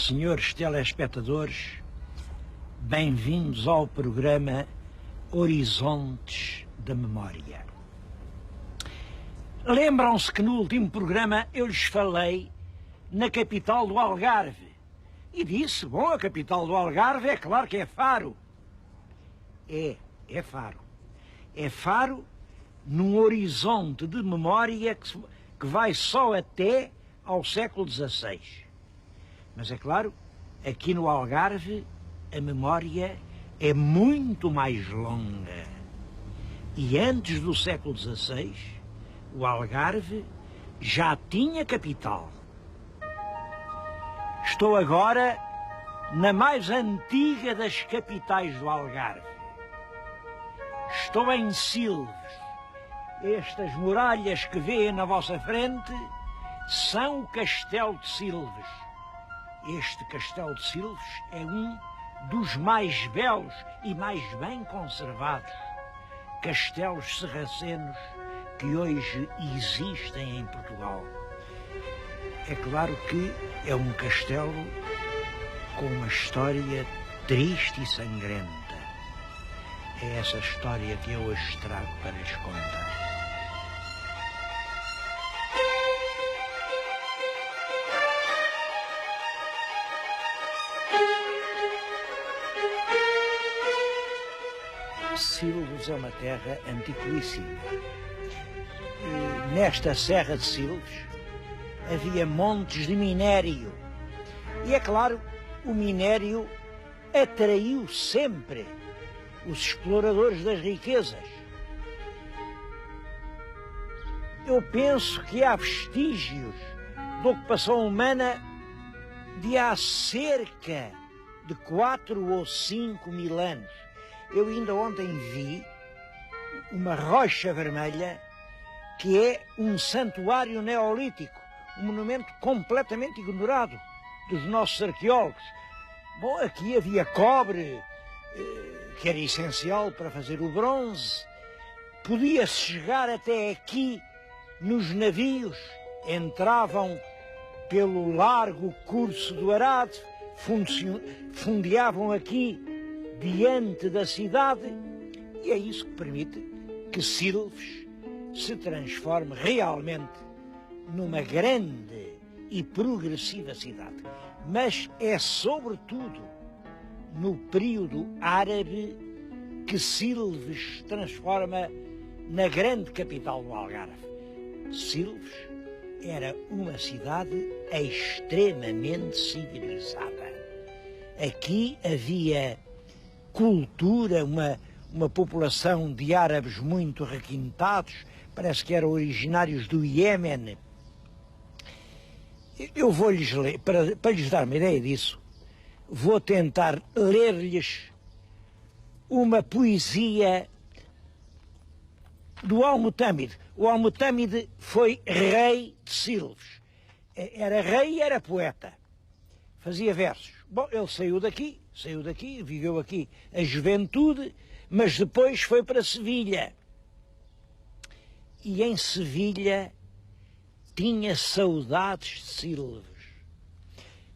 senhores telespectadores, bem-vindos ao programa Horizontes da Memória. Lembram-se que no último programa eu lhes falei na capital do Algarve e disse, bom, a capital do Algarve é claro que é Faro. É Faro. É Faro num horizonte de memória que vai só até ao século XVI. Mas é claro, aqui no Algarve a memória é muito mais longa. E antes do século XVI, o Algarve já tinha capital. Estou agora na mais antiga das capitais do Algarve. Estou em Silves. Estas muralhas que vêem na vossa frente são o Castelo de Silves. Este Castelo de Silves é um dos mais belos e mais bem conservados castelos sarracenos que hoje existem em Portugal. É claro que é um castelo com uma história triste e sangrenta. É essa história que eu hoje trago para lhes contar. Silves é uma terra antiquíssima. E nesta Serra de Silves havia montes de minério. E é claro, o minério atraiu sempre os exploradores das riquezas. Eu penso que há vestígios de ocupação humana de há cerca de 4 ou 5 mil anos. Eu ainda ontem vi uma rocha vermelha que é um santuário neolítico, um monumento completamente ignorado dos nossos arqueólogos. Bom, aqui havia cobre, que era essencial para fazer o bronze. Podia-se chegar até aqui nos navios, entravam pelo largo curso do Arado, fundeavam aqui diante da cidade, e é isso que permite que Silves se transforme realmente numa grande e progressiva cidade. Mas é sobretudo no período árabe que Silves se transforma na grande capital do Algarve. Silves era uma cidade extremamente civilizada. Aqui havia cultura, uma população de árabes muito requintados, parece que eram originários do Iémen. Eu vou-lhes ler, para lhes dar uma ideia disso, vou tentar ler-lhes uma poesia do Al-Mutâmide. O Al-Mutâmide foi rei de Silves. Era rei e era poeta. Fazia versos. Bom, ele saiu daqui, viveu aqui a juventude, mas depois foi para Sevilha. E em Sevilha tinha saudades de Silves.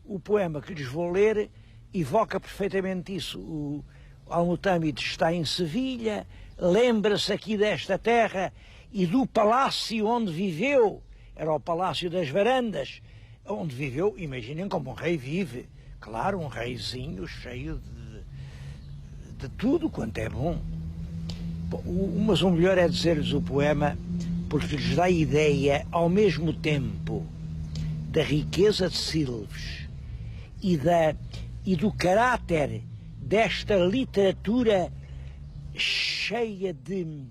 O poema que lhes vou ler evoca perfeitamente isso. O Al-Mutâmide está em Sevilha, lembra-se aqui desta terra e do palácio onde viveu. Era o Palácio das Varandas, onde viveu, imaginem como um rei vive. Claro, um reizinho cheio de tudo quanto é bom. Mas o melhor é dizer-lhes o poema, porque lhes dá ideia, ao mesmo tempo, da riqueza de Silves e do caráter desta literatura cheia de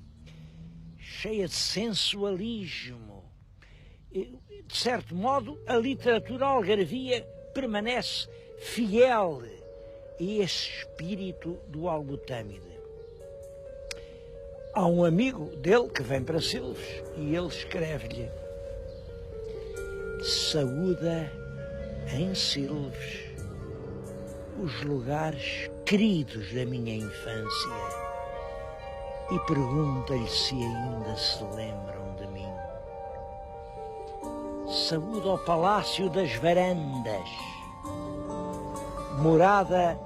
sensualismo. De certo modo, a literatura algarvia permanece fiel a esse espírito do Al-Mutâmide. Há um amigo dele que vem para Silves e ele escreve-lhe: saúda em Silves os lugares queridos da minha infância e pergunta-lhe se ainda se lembram de mim. Saúda ao Palácio das Varandas morada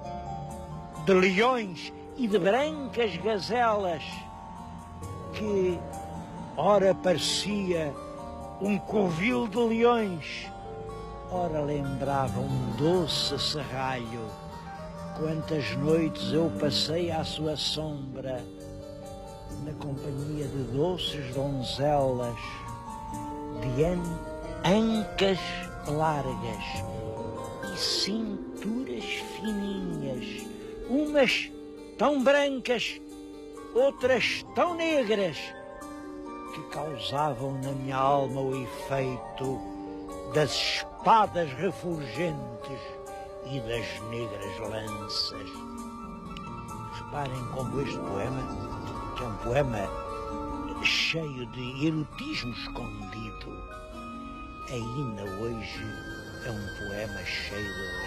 de leões e de brancas gazelas, que ora parecia um covil de leões, ora lembrava um doce serralho. Quantas noites eu passei à sua sombra, na companhia de doces donzelas, de ancas largas e cinturas fininhas, umas tão brancas, outras tão negras, que causavam na minha alma o efeito das espadas refulgentes e das negras lanças. Reparem como este poema, que é um poema cheio de erotismo escondido, ainda hoje é um poema cheio de beleza.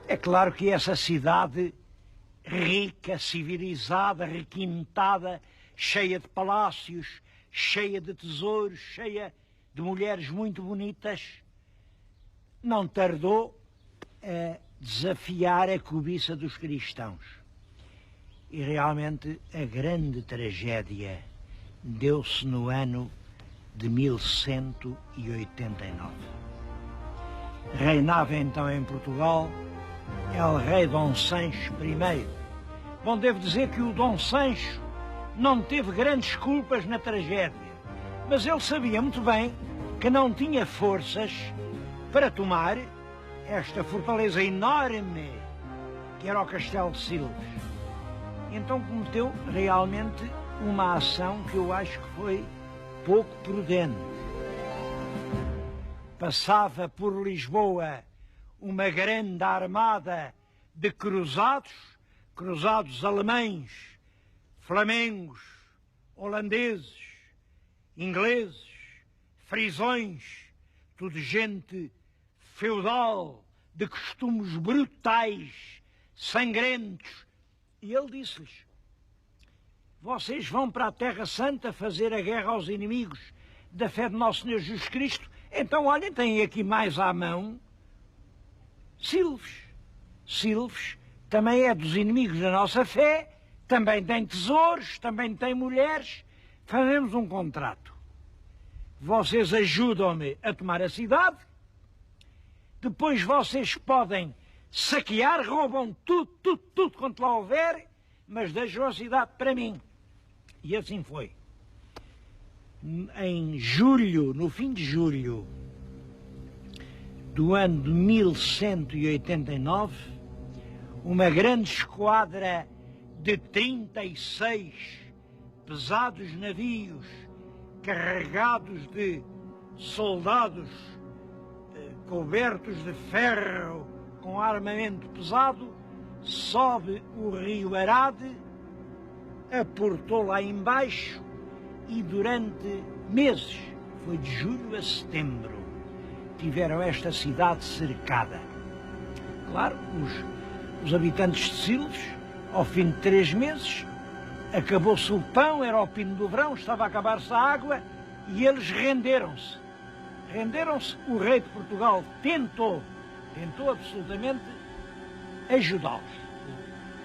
É claro que essa cidade rica, civilizada, requintada, cheia de palácios, cheia de tesouros, cheia de mulheres muito bonitas, não tardou a desafiar a cobiça dos cristãos. E realmente a grande tragédia deu-se no ano de 1189. Reinava então em Portugal el rei Dom Sancho I. Bom, devo dizer que o Dom Sancho não teve grandes culpas na tragédia, mas ele sabia muito bem que não tinha forças para tomar esta fortaleza enorme que era o Castelo de Silves. Então cometeu realmente uma ação que eu acho que foi pouco prudente. Passava por Lisboa uma grande armada de cruzados alemães, flamengos, holandeses, ingleses, frisões, tudo gente feudal, de costumes brutais, sangrentos. E ele disse-lhes: vocês vão para a Terra Santa fazer a guerra aos inimigos da fé de Nosso Senhor Jesus Cristo? Então, olhem, têm aqui mais à mão Silves. Silves também é dos inimigos da nossa fé, também tem tesouros, também tem mulheres. Fazemos um contrato. Vocês ajudam-me a tomar a cidade, depois vocês podem saquear, roubam tudo quanto lá houver, mas deixam a cidade para mim. E assim foi. Em julho, no fim de julho do ano de 1189, uma grande esquadra de 36 pesados navios carregados de soldados cobertos de ferro com armamento pesado sobe o rio Arade, aportou lá embaixo e durante meses, foi de julho a setembro, tiveram esta cidade cercada. Claro, os habitantes de Silves, ao fim de 3 meses, acabou-se o pão, era o pino do verão, estava a acabar-se a água e eles renderam-se. Renderam-se, o rei de Portugal tentou absolutamente ajudá-los.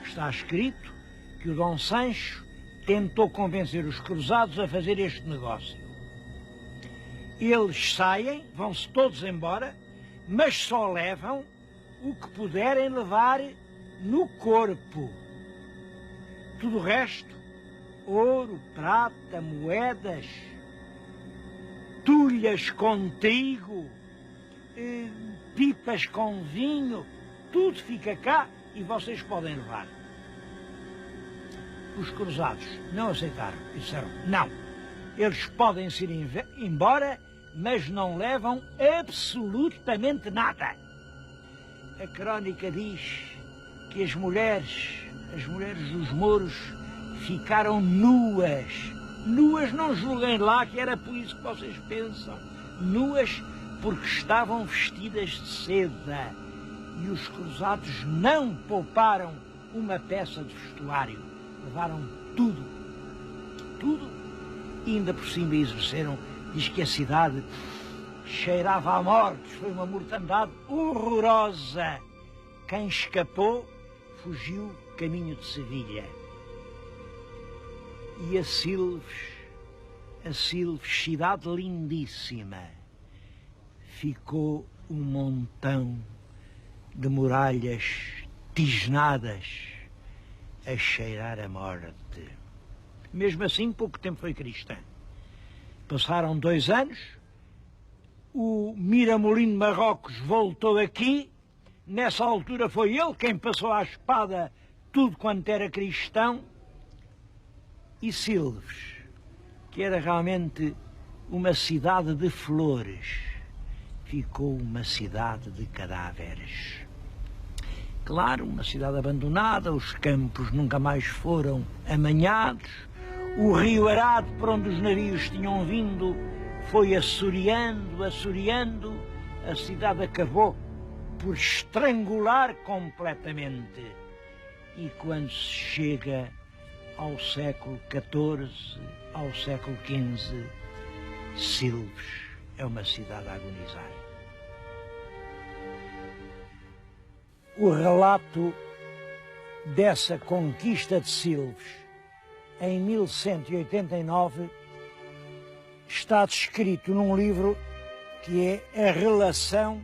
Está escrito que o Dom Sancho tentou convencer os cruzados a fazer este negócio. Eles saem, vão-se todos embora, mas só levam o que puderem levar no corpo. Tudo o resto, ouro, prata, moedas, tulhas com trigo, pipas com vinho, tudo fica cá e vocês podem levar. Os cruzados não aceitaram, disseram não, eles podem se ir embora, mas não levam absolutamente nada. A crónica diz que as mulheres dos mouros ficaram nuas. Nuas, não julguem lá que era por isso que vocês pensam. Nuas porque estavam vestidas de seda. E os cruzados não pouparam uma peça de vestuário. Levaram tudo. Tudo. E ainda por cima exerceram, diz que a cidade cheirava a morte, foi uma mortandade horrorosa. Quem escapou fugiu caminho de Sevilha. E a Silves, cidade lindíssima, ficou um montão de muralhas tisnadas a cheirar a morte. Mesmo assim, pouco tempo foi cristã. Passaram 2 anos, o Miramolino de Marrocos voltou aqui. Nessa altura foi ele quem passou à espada tudo quanto era cristão. E Silves, que era realmente uma cidade de flores, ficou uma cidade de cadáveres. Claro, uma cidade abandonada, os campos nunca mais foram amanhados, o rio Arado, por onde os navios tinham vindo, foi assoreando, a cidade acabou por estrangular completamente. E quando se chega ao século XIV, ao século XV, Silves é uma cidade a agonizar. O relato dessa conquista de Silves em 1189 está descrito num livro que é a relação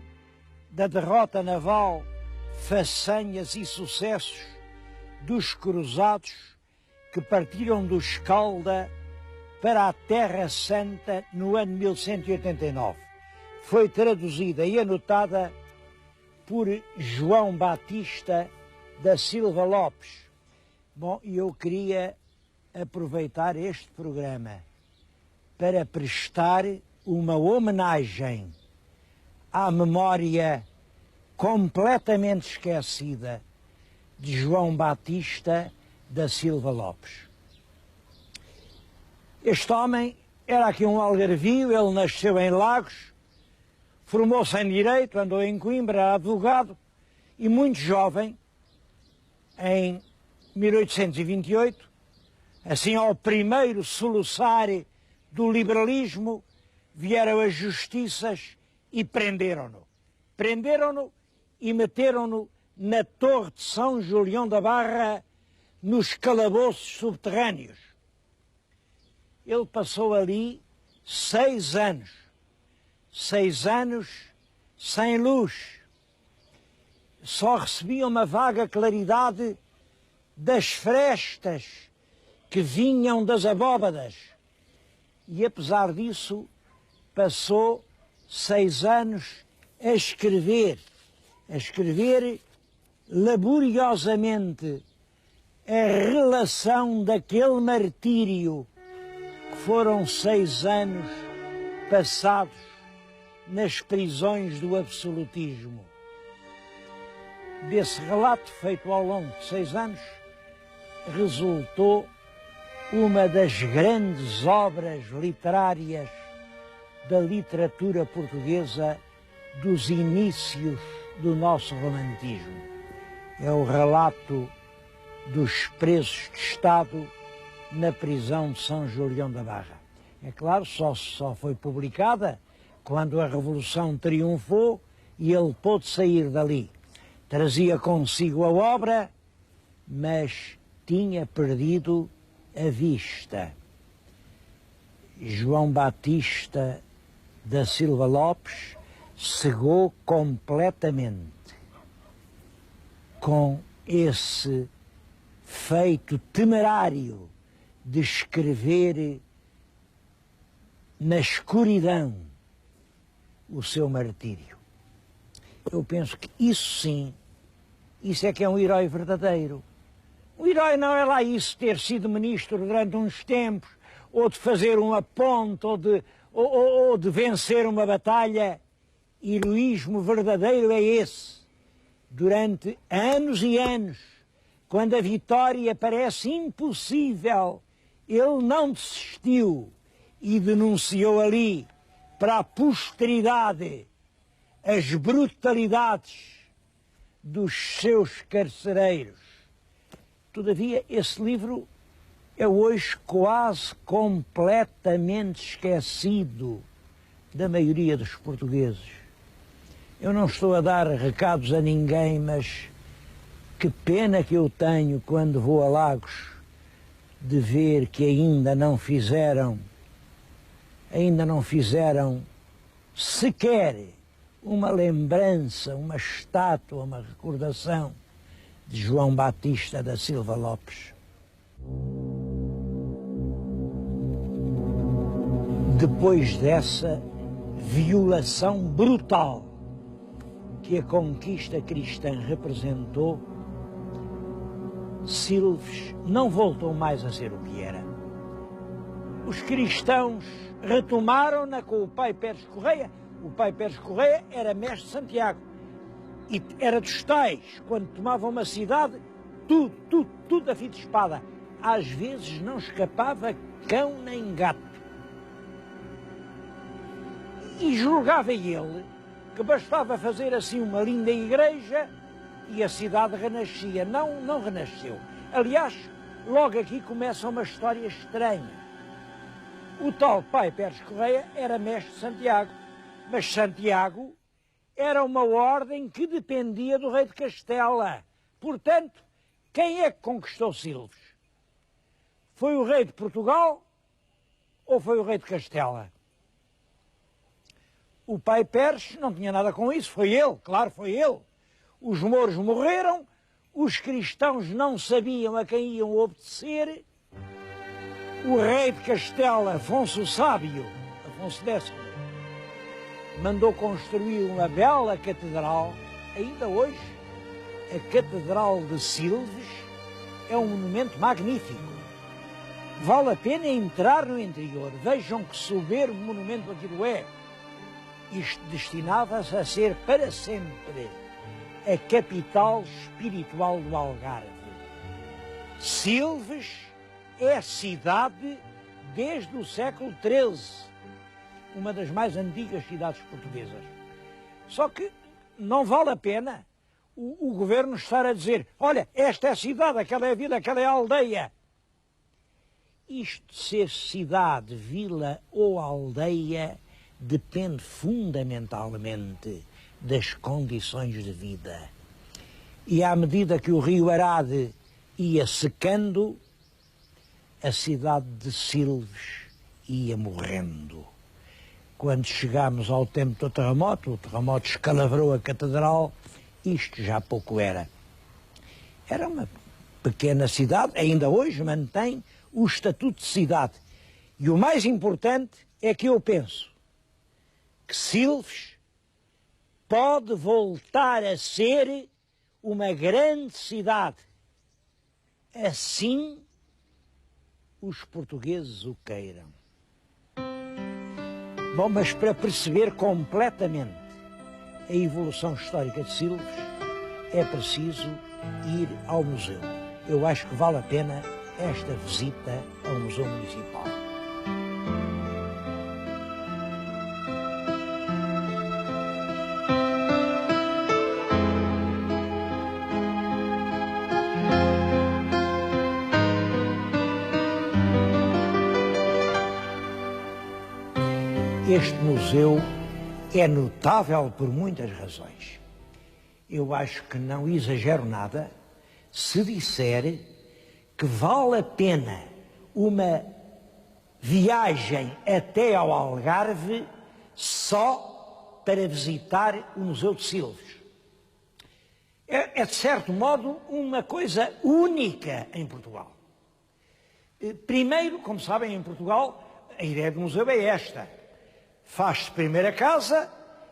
da derrota naval, façanhas e sucessos dos cruzados que partiram do Escalda para a Terra Santa no ano 1189. Foi traduzida e anotada por João Batista da Silva Lopes. Bom, e eu queria aproveitar este programa para prestar uma homenagem à memória completamente esquecida de João Batista da Silva Lopes. Este homem era aqui um algarvio, ele nasceu em Lagos, formou-se em Direito, andou em Coimbra, era advogado, e muito jovem, em 1828, assim ao primeiro soluçar do liberalismo, vieram as justiças e prenderam-no. Prenderam-no e meteram-no na Torre de São Julião da Barra, nos calabouços subterrâneos. Ele passou ali 6 anos. 6 anos sem luz. Só recebia uma vaga claridade das frestas que vinham das abóbadas. E apesar disso, passou 6 anos a escrever laboriosamente a relação daquele martírio que foram 6 anos passados nas prisões do absolutismo. Desse relato feito ao longo de 6 anos, resultou uma das grandes obras literárias da literatura portuguesa dos inícios do nosso romantismo. É o relato dos presos de Estado na prisão de São Julião da Barra. É claro, só foi publicada quando a Revolução triunfou e ele pôde sair dali. Trazia consigo a obra, mas tinha perdido a vista. João Batista da Silva Lopes cegou completamente com esse feito temerário de escrever na escuridão o seu martírio. Eu penso que isso sim, isso é que é um herói verdadeiro. O herói não é lá isso, ter sido ministro durante uns tempos, ou de fazer uma ponte, ou de vencer uma batalha. Heroísmo verdadeiro é esse. Durante anos e anos, quando a vitória parece impossível, ele não desistiu e denunciou ali para a posteridade as brutalidades dos seus carcereiros. Todavia, esse livro é hoje quase completamente esquecido. da maioria dos portugueses. Eu não estou a dar recados a ninguém, mas que pena que eu tenho quando vou a Lagos de ver que ainda não fizeram sequer uma lembrança, uma estátua, uma recordação de João Batista da Silva Lopes. Depois dessa violação brutal que a conquista cristã representou, Silves não voltou mais a ser o que era. Os cristãos retomaram-na com o pai Pérez Correia. O pai Pérez Correia era mestre de Santiago e era dos tais, quando tomavam uma cidade, tudo a fio de espada. Às vezes não escapava cão nem gato. E julgava ele que bastava fazer assim uma linda igreja e a cidade renascia. Não renasceu. Aliás, logo aqui começa uma história estranha. O tal pai Pérez Correia era mestre de Santiago, mas Santiago era uma ordem que dependia do rei de Castela. Portanto, quem é que conquistou Silves? Foi o rei de Portugal ou foi o rei de Castela? O pai Pérez não tinha nada com isso, foi ele, claro, foi ele. Os mouros morreram, os cristãos não sabiam a quem iam obedecer. O rei de Castela, Afonso o Sábio, Afonso X, mandou construir uma bela catedral. Ainda hoje, a Catedral de Silves é um monumento magnífico. Vale a pena entrar no interior. Vejam que soberbo monumento aquilo é. Isto destinava-se a ser para sempre a capital espiritual do Algarve. Silves é cidade desde o século XIII, uma das mais antigas cidades portuguesas. Só que não vale a pena o governo estar a dizer: olha, esta é a cidade, aquela é a vila, aquela é a aldeia. Isto de ser cidade, vila ou aldeia depende fundamentalmente das condições de vida. E à medida que o rio Arade ia secando, a cidade de Silves ia morrendo. Quando chegámos ao tempo do terremoto, o terremoto escalavrou a catedral, isto já pouco era. Era uma pequena cidade, ainda hoje mantém o estatuto de cidade. E o mais importante é que eu penso que Silves pode voltar a ser uma grande cidade. Assim os portugueses o queiram. Bom, mas para perceber completamente a evolução histórica de Silves, é preciso ir ao museu. Eu acho que vale a pena esta visita ao Museu Municipal. Este museu é notável por muitas razões. Eu acho que não exagero nada se disser que vale a pena uma viagem até ao Algarve só para visitar o Museu de Silves. É, de certo modo, uma coisa única em Portugal. Primeiro, como sabem, em Portugal, a ideia do museu é esta. Faz-se primeiro a casa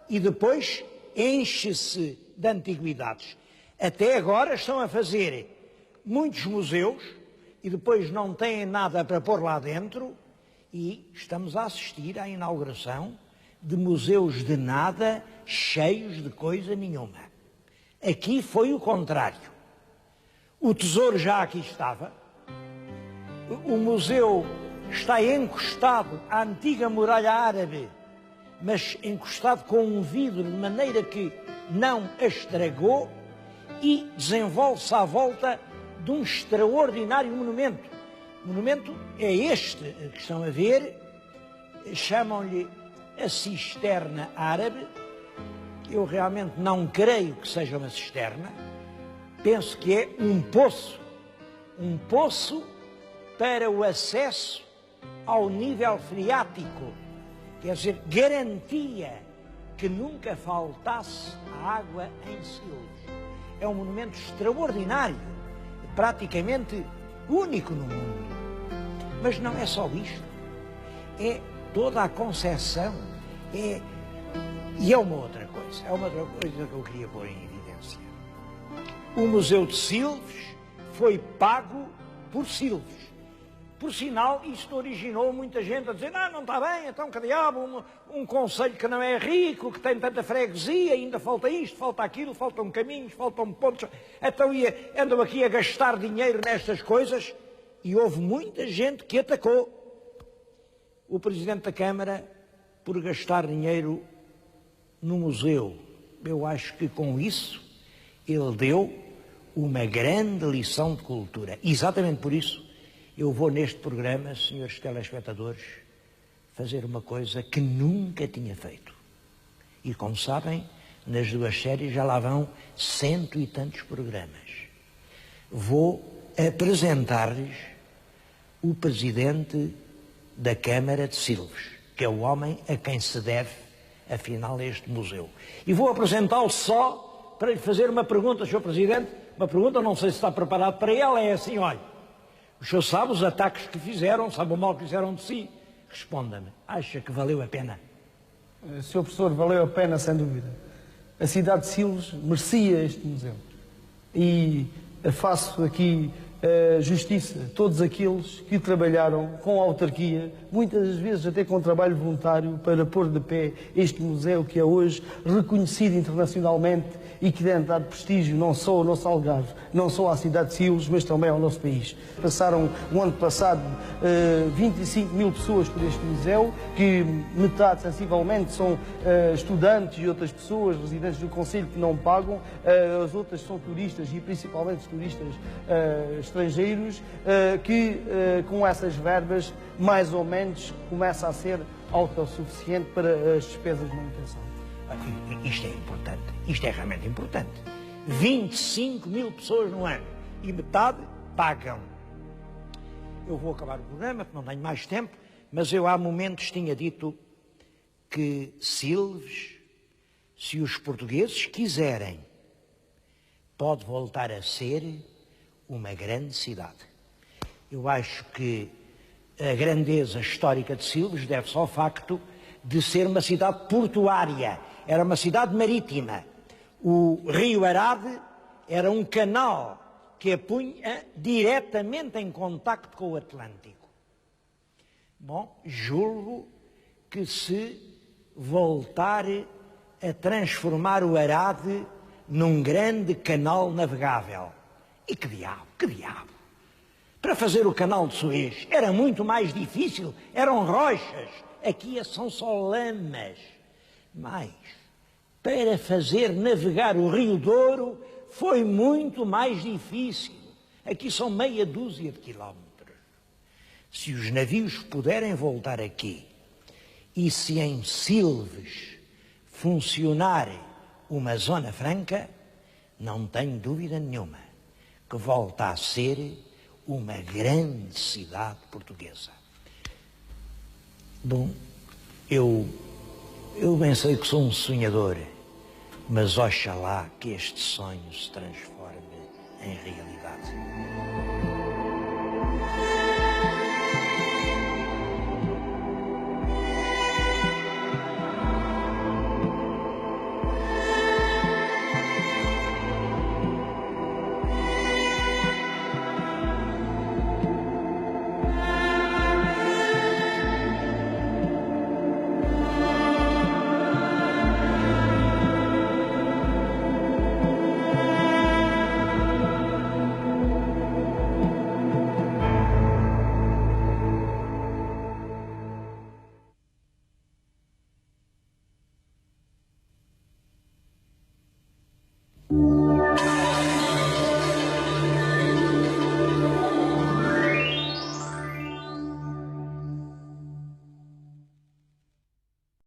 e depois enche-se de antiguidades. Até agora estão a fazer muitos museus e depois não têm nada para pôr lá dentro e estamos a assistir à inauguração de museus de nada, cheios de coisa nenhuma. Aqui foi o contrário. O tesouro já aqui estava. O museu está encostado à antiga muralha árabe, mas encostado com um vidro de maneira que não a estragou e desenvolve-se à volta de um extraordinário monumento. O monumento é este que estão a ver, chamam-lhe a cisterna árabe. Eu realmente não creio que seja uma cisterna, penso que é um poço para o acesso ao nível freático, quer dizer, garantia que nunca faltasse a água em Silves. É um monumento extraordinário, praticamente único no mundo. Mas não é só isto, é toda a concepção, e é uma outra coisa, que eu queria pôr em evidência. O Museu de Silves foi pago por Silves. Por sinal, isto originou muita gente a dizer: não está bem, então que diabo, um concelho que não é rico, que tem tanta freguesia, ainda falta isto, falta aquilo, faltam caminhos, faltam pontos, então andam aqui a gastar dinheiro nestas coisas. E houve muita gente que atacou o Presidente da Câmara por gastar dinheiro no museu. Eu acho que com isso ele deu uma grande lição de cultura. Exatamente por isso eu vou neste programa, senhores telespectadores, fazer uma coisa que nunca tinha feito. E como sabem, nas duas séries já lá vão 100 e tantos programas. Vou apresentar-lhes o Presidente da Câmara de Silves, que é o homem a quem se deve, afinal, este museu. E vou apresentá-lo só para lhe fazer uma pergunta, Sr. Presidente. Uma pergunta, não sei se está preparado para ela, é assim: olha, o senhor sabe os ataques que fizeram, sabe o mal que fizeram de si? Responda-me, acha que valeu a pena? Sr. Professor, valeu a pena, sem dúvida. A cidade de Silves merecia este museu. E faço aqui justiça a todos aqueles que trabalharam com a autarquia, muitas vezes até com trabalho voluntário, para pôr de pé este museu que é hoje reconhecido internacionalmente e que tem dado prestígio não só ao nosso Algarve, não só à cidade de Silves, mas também ao nosso país. Passaram, o ano passado, 25 mil pessoas por este museu, que metade, sensivelmente, são estudantes e outras pessoas, residentes do concelho, que não pagam, as outras são turistas, e principalmente turistas estrangeiros, que com essas verbas, mais ou menos, começa a ser autossuficiente para as despesas de manutenção. Isto é importante, isto é realmente importante. 25 mil pessoas no ano e metade pagam. Eu vou acabar o programa, porque não tenho mais tempo, mas eu há momentos tinha dito que Silves, se os portugueses quiserem, pode voltar a ser uma grande cidade. Eu acho que a grandeza histórica de Silves deve-se ao facto de ser uma cidade portuária, era uma cidade marítima. O rio Arade era um canal que a punha diretamente em contacto com o Atlântico. Bom, julgo que se voltar a transformar o Arade num grande canal navegável. E que diabo, que diabo! Para fazer o canal de Suez era muito mais difícil, eram rochas, aqui são só lamas. Mas, para fazer navegar o Rio Douro foi muito mais difícil. Aqui são meia dúzia de quilómetros. Se os navios puderem voltar aqui e se em Silves funcionar uma zona franca, não tenho dúvida nenhuma que volta a ser uma grande cidade portuguesa. Bom, eu bem sei que sou um sonhador, mas oxalá que este sonho se transforme em realidade. Thank you.